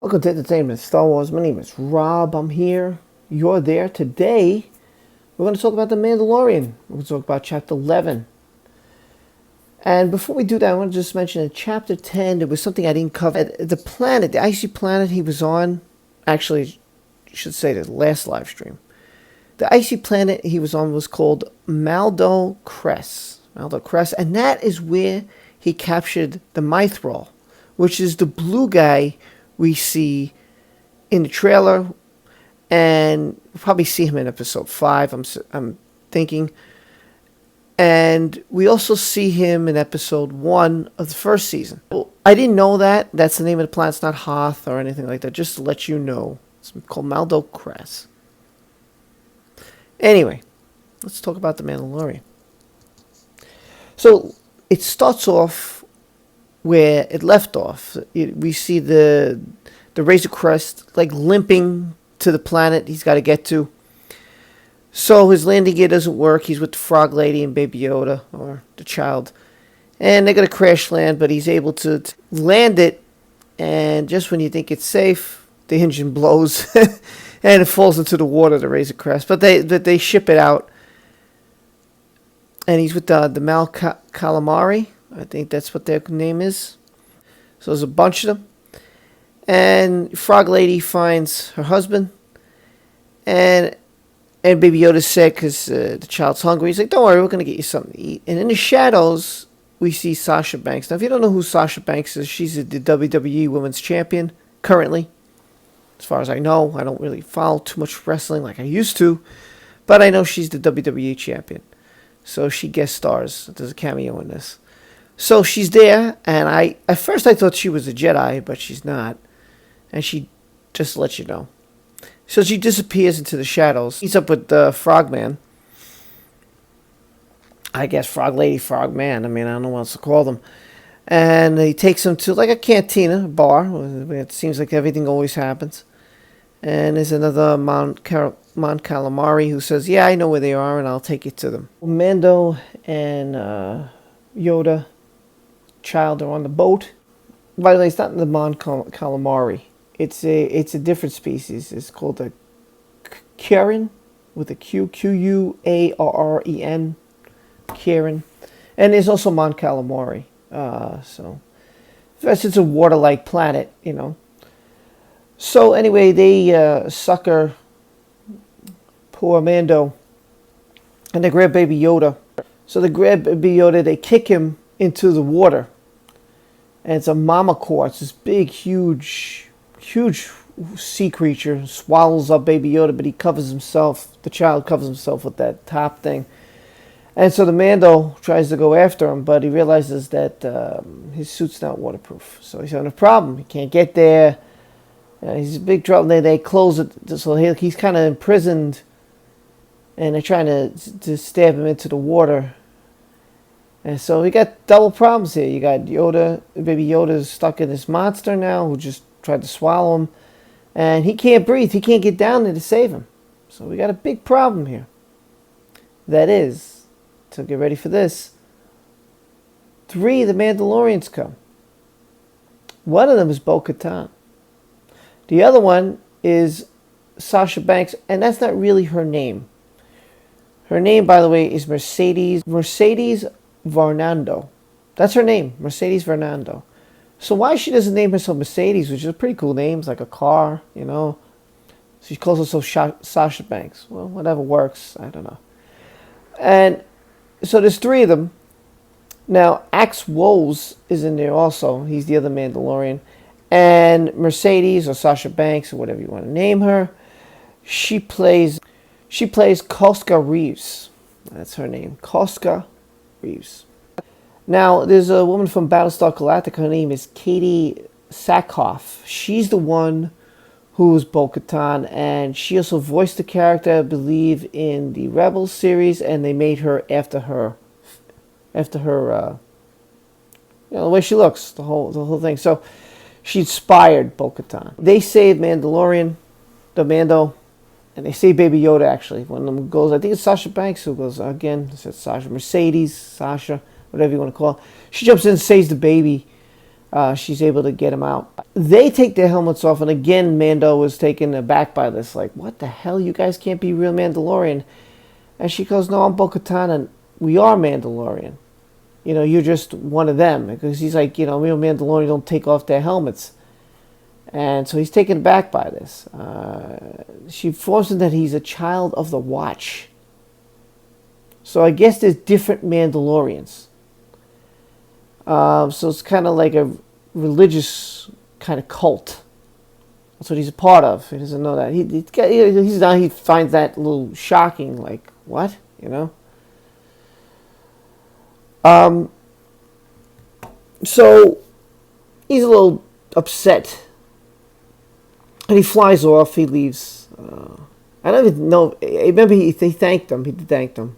Welcome to Entertainment Star Wars. My name is Rob. I'm here. You're there. Today, we're going to talk about The Mandalorian. We're going to talk about Chapter 11. And before we do that, I want to just mention in Chapter 10, there was something I didn't cover. The planet, the icy planet he was on, actually, I should say the last live stream. The icy planet he was on was called Maldo Cress. Maldo Cress. And that is where he captured the Mythrol, which is the blue guy we see in the trailer, and we'll probably see him in episode 5, I'm thinking. And we also see him in episode 1 of the first season. Well, I didn't know that. That's the name of the planet. It's not Hoth or anything like that. Just to let you know. It's called Maldo Cress. Anyway, let's talk about The Mandalorian. So, it starts off where it left off. We see the Razor Crest like limping to the planet he's got to get to. So his landing gear doesn't work. He's with the Frog Lady and Baby Yoda, or the child. And they're going to crash land, but he's able to land it. And just when you think it's safe, the engine blows and it falls into the water, the Razor Crest. But they ship it out. And he's with the Mal Calamari. I think that's what their name is. So there's a bunch of them. And Frog Lady finds her husband. And Baby Yoda's sick because the child's hungry. He's like, don't worry, we're going to get you something to eat. And in the shadows, we see Sasha Banks. Now, if you don't know who Sasha Banks is, she's the WWE Women's Champion currently. As far as I know, I don't really follow too much wrestling like I used to. But I know she's the WWE Champion. So she guest stars. There's a cameo in this. So she's there, and at first I thought she was a Jedi, but she's not. And she just lets you know. So she disappears into the shadows. He's up with the Frogman. I guess Frog Lady, Frogman. I mean, I don't know what else to call them. And he takes him to like a cantina, a bar. It seems like everything always happens. And there's another Mon Calamari who says, yeah, I know where they are, and I'll take you to them. Mando and Yoda, child, are on the boat. By the way, it's not the Mon Calamari. It's a different species. It's called a Karen with a Q, Q-U-A-R-R-E-N, Karen. And there's also Mon Calamari. So it's a water-like planet, you know. So anyway, they sucker poor Mando, and they grab Baby Yoda. So they grab Baby Yoda, they kick him into the water. And it's a mama quartz, this big, huge sea creature, swallows up Baby Yoda, but he covers himself, the child covers himself with that top thing. And so the Mando tries to go after him, but he realizes that his suit's not waterproof. So he's having a problem. He can't get there. He's in big trouble. They close it, so he's kind of imprisoned, and they're trying to stab him into the water. And so we got double problems here. You got Yoda, Baby Yoda's stuck in this monster now who just tried to swallow him. And he can't breathe. He can't get down there to save him. So we got a big problem here. That is, so get ready for this, 3 of the Mandalorians come. One of them is Bo-Katan. The other one is Sasha Banks, and that's not really her name. Her name, by the way, is Mercedes Varnado. That's her name, Mercedes Varnado. So why she doesn't name herself Mercedes, which is a pretty cool name, it's like a car, you know. She calls herself Sasha Banks. Well, whatever works, I don't know. And so there's 3 of them. Now, Axe Woes is in there also. He's the other Mandalorian. And Mercedes, or Sasha Banks, or whatever you want to name her, she plays Koska Reeves. That's her name, Koska Reeves. Now, there's a woman from Battlestar Galactica. Her name is Katie Sackhoff. She's the one who's Bo-Katan, and she also voiced the character, I believe, in the Rebels series, and they made her after her, the way she looks, the whole thing. So she inspired Bo-Katan. They saved Mandalorian, the Mando, and they save Baby Yoda, actually. One of them goes, I think it's Sasha Banks who goes, again, it says Sasha, Mercedes, Sasha, whatever you want to call it. She jumps in and saves the baby. She's able to get him out. they take their helmets off, and again, Mando was taken aback by this. Like, what the hell? You guys can't be real Mandalorian. And she goes, no, I'm Bo-Katan, and we are Mandalorian. You're just one of them. Because he's like, real Mandalorian don't take off their helmets. And so he's taken aback by this. She informs him that he's a child of the Watch. So I guess there's different Mandalorians. So it's kind of like a religious kind of cult. That's what he's a part of. He doesn't know that. He finds that a little shocking. Like, what? So he's a little upset. And he flies off. He leaves. I don't even know. I remember he thanked them. He thanked them.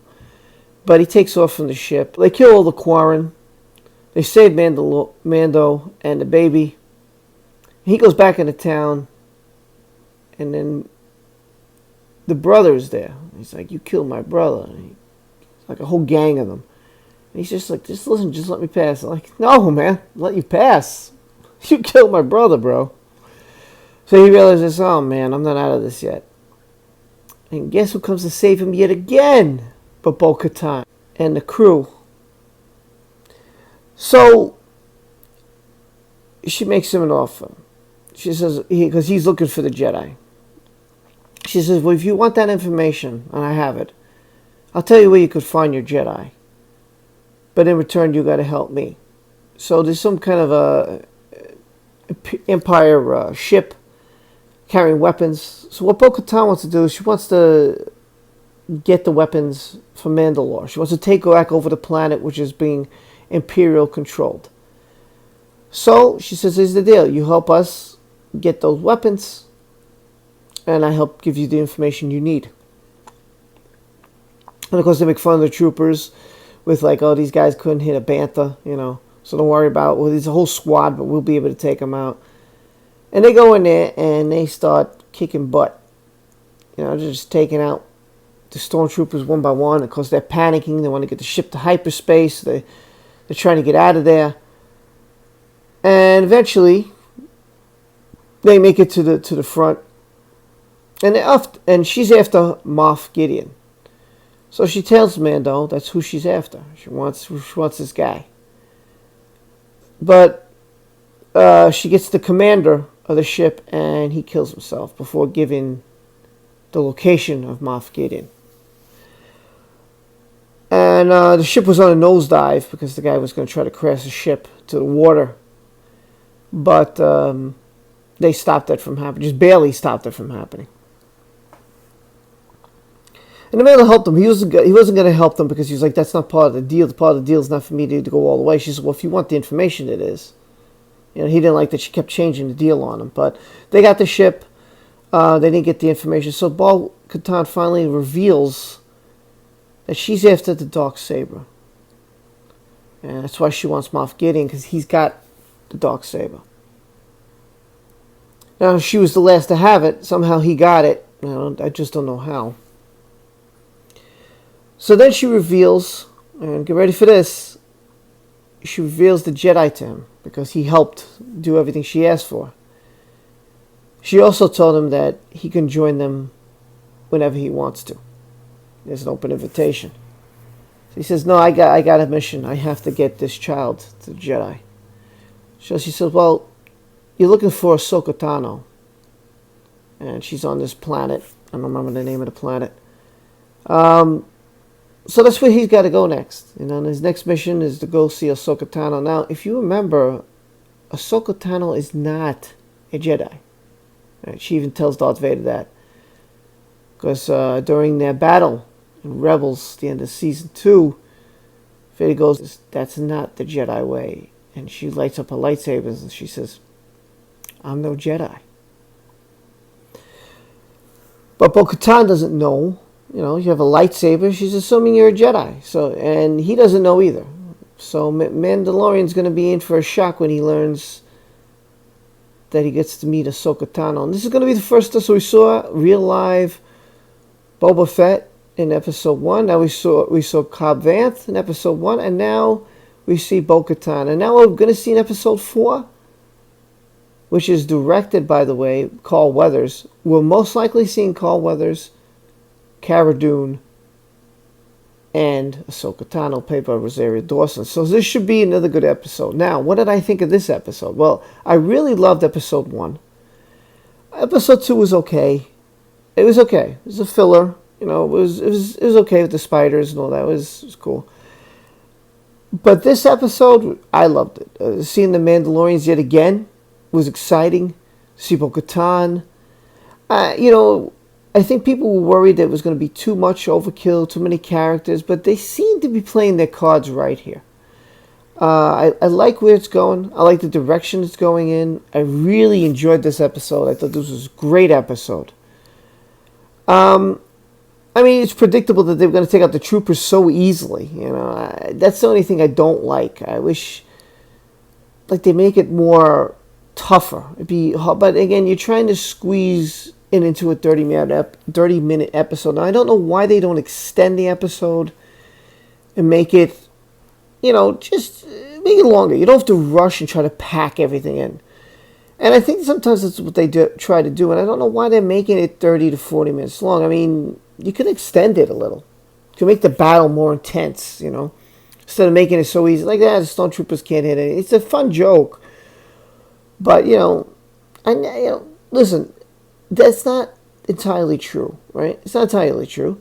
But he takes off from the ship. They kill all the Quarren. They save Mando and the baby. He goes back into town. And then the brother's there. He's like, you killed my brother. Like a whole gang of them. And he's just like, just listen, just let me pass. I'm like, no, man, let you pass. You killed my brother, bro. So he realizes, oh, man, I'm not out of this yet. And guess who comes to save him yet again but Bo-Katan and the crew. So she makes him an offer. She says, because he's looking for the Jedi. She says, well, if you want that information, and I have it, I'll tell you where you could find your Jedi. But in return, you got to help me. So there's some kind of a Empire ship carrying weapons. So what Bo-Katan wants to do is she wants to get the weapons from Mandalore. She wants to take back over the planet, which is being Imperial controlled. So she says, here's the deal. You help us get those weapons, and I help give you the information you need. And of course, they make fun of the troopers with like, oh, these guys couldn't hit a bantha, so don't worry about it. Well, there's a whole squad, but we'll be able to take them out. And they go in there and they start kicking butt. They're just taking out the stormtroopers one by one. Of course, they're panicking. They want to get the ship to hyperspace. They're trying to get out of there. And eventually, they make it to the front. And she's after Moff Gideon. So she tells Mando that's who she's after. She wants this guy. But she gets the commander of the ship, and he kills himself before giving the location of Moff Gideon. And the ship was on a nosedive because the guy was going to try to crash the ship to the water. But they stopped that from happening. Just barely stopped it from happening. And the man helped them. He wasn't going to help them because he was like, that's not part of the deal. The part of the deal is not for me to go all the way. She said, well, if you want the information, it is. He didn't like that she kept changing the deal on him. But they got the ship. They didn't get the information. So Bo-Katan finally reveals that she's after the Darksaber. And that's why she wants Moff Gideon, because he's got the Darksaber. Now, she was the last to have it. Somehow he got it. I just don't know how. So then she reveals, and get ready for this, she reveals the Jedi to him, because he helped do everything she asked for. She also told him that he can join them whenever he wants to. There's an open invitation. So he says, no, I got a mission. I have to get this child to the Jedi. So she says, well, you're looking for Ahsoka Tano. And she's on this planet. I don't remember the name of the planet. So that's where he's got to go next. And his next mission is to go see Ahsoka Tano. Now, if you remember, Ahsoka Tano is not a Jedi. Right? She even tells Darth Vader that. Because during their battle in Rebels, the end of Season 2, Vader goes, that's not the Jedi way. And she lights up her lightsabers and she says, I'm no Jedi. But Bo-Katan doesn't know. You have a lightsaber. She's assuming you're a Jedi. And he doesn't know either. So Mandalorian's going to be in for a shock when he learns that he gets to meet Ahsoka Tano. And this is going to be the first time. So we saw real live Boba Fett in Episode 1. Now we saw Cobb Vanth in Episode 1. And now we see Bo-Katan. And now we're going to see in Episode 4 which is directed, by the way, Carl Weathers. We're most likely seeing Carl Weathers, Cara Dune, and Ahsoka Tano, played by Rosario Dawson. So this should be another good episode. Now, what did I think of this episode? Well, I really loved episode 1. Episode 2 was okay. It was okay. It was a filler. You know, it was okay with the spiders and all that. It was cool. But this episode, I loved it. Seeing the Mandalorians yet again was exciting. See Bo-Katan. You know, I think people were worried that it was going to be too much overkill, too many characters, but they seem to be playing their cards right here. I like where it's going. I like the direction it's going in. I really enjoyed this episode. I thought this was a great episode. I mean, it's predictable that they were going to take out the troopers so easily. You know, that's the only thing I don't like. I wish, like, they make it more tougher. But again, you're trying to squeeze it into a 30-minute episode. Now, I don't know why they don't extend the episode and make it, you know, just make it longer. You don't have to rush and try to pack everything in. And I think sometimes that's what they try to do, and I don't know why they're making it 30 to 40 minutes long. I mean, you could extend it a little. You could make the battle more intense, you know, instead of making it so easy. Like that, the stormtroopers can't hit it. It's a fun joke. But, you know, listen, that's not entirely true, right? It's not entirely true.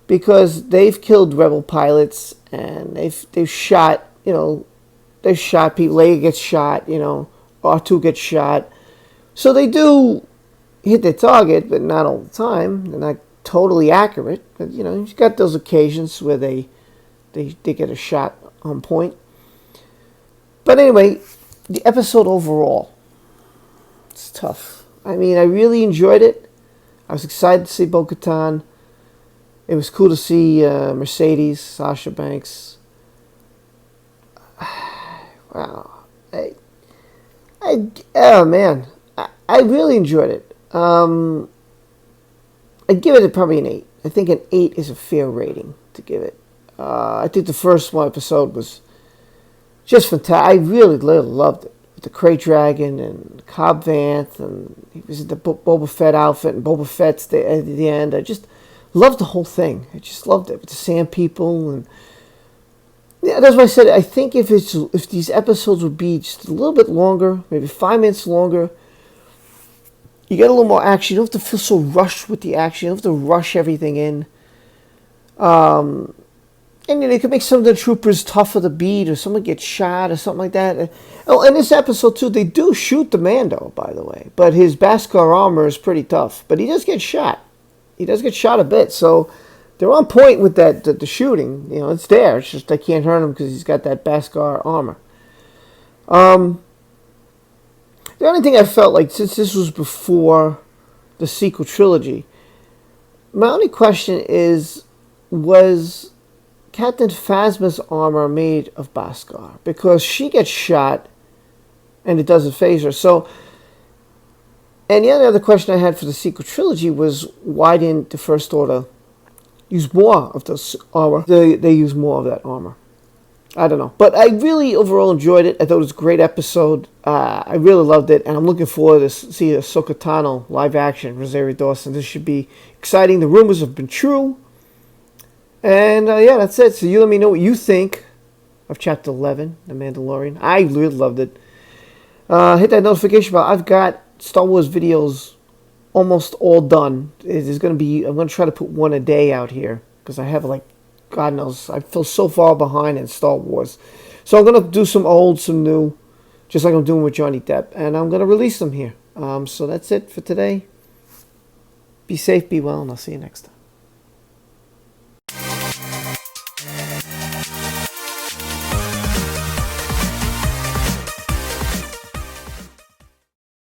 Because they've killed rebel pilots, and they've shot, you know, they've shot people. Leia gets shot, you know, R2 gets shot. So they do hit their target, but not all the time. They're not totally accurate. But, you know, you've got those occasions where they get a shot on point. But anyway, the episode overall, it's tough. I mean, I really enjoyed it. I was excited to see Bo-Katan. It was cool to see Mercedes, Sasha Banks. Wow. Oh man, I really enjoyed it. I'd give it probably an 8. I think an 8 is a fair rating to give it. I think the first one episode was just fantastic. I really loved it. The Krayt Dragon and Cobb Vanth, and he was in the Boba Fett outfit, and Boba Fett's at the end. I just loved the whole thing. I just loved it with the Sand People, and yeah, that's why I said I think if these episodes would be just a little bit longer, maybe 5 minutes longer, you get a little more action. You don't have to feel so rushed with the action. You don't have to rush everything in. And you know, they could make some of the troopers tougher to beat, or someone gets shot, or something like that. Oh, in this episode too, they do shoot the Mando, by the way, but his Beskar armor is pretty tough. But he does get shot. He does get shot a bit, so they're on point with that. The shooting, you know, it's there. It's just they can't hurt him because he's got that Beskar armor. The only thing I felt like, since this was before the sequel trilogy, my only question is, was Captain Phasma's armor made of Beskar? Because she gets shot and it doesn't phase her. So, and the only other question I had for the sequel trilogy was, why didn't the First Order use more of this armor? They use more of that armor. I don't know. But I really overall enjoyed it. I thought it was a great episode. I really loved it. And I'm looking forward to see Ahsoka Tano live action, Rosario Dawson. This should be exciting. The rumors have been true. And yeah, that's it. So you let me know what you think of Chapter 11, The Mandalorian. I really loved it. Hit that notification bell. I've got Star Wars videos almost all done. I'm going to try to put one a day out here, because I have, like, God knows, I feel so far behind in Star Wars. So I'm going to do some old, some new, just like I'm doing with Johnny Depp. And I'm going to release them here. So that's it for today. Be safe, be well, and I'll see you next time.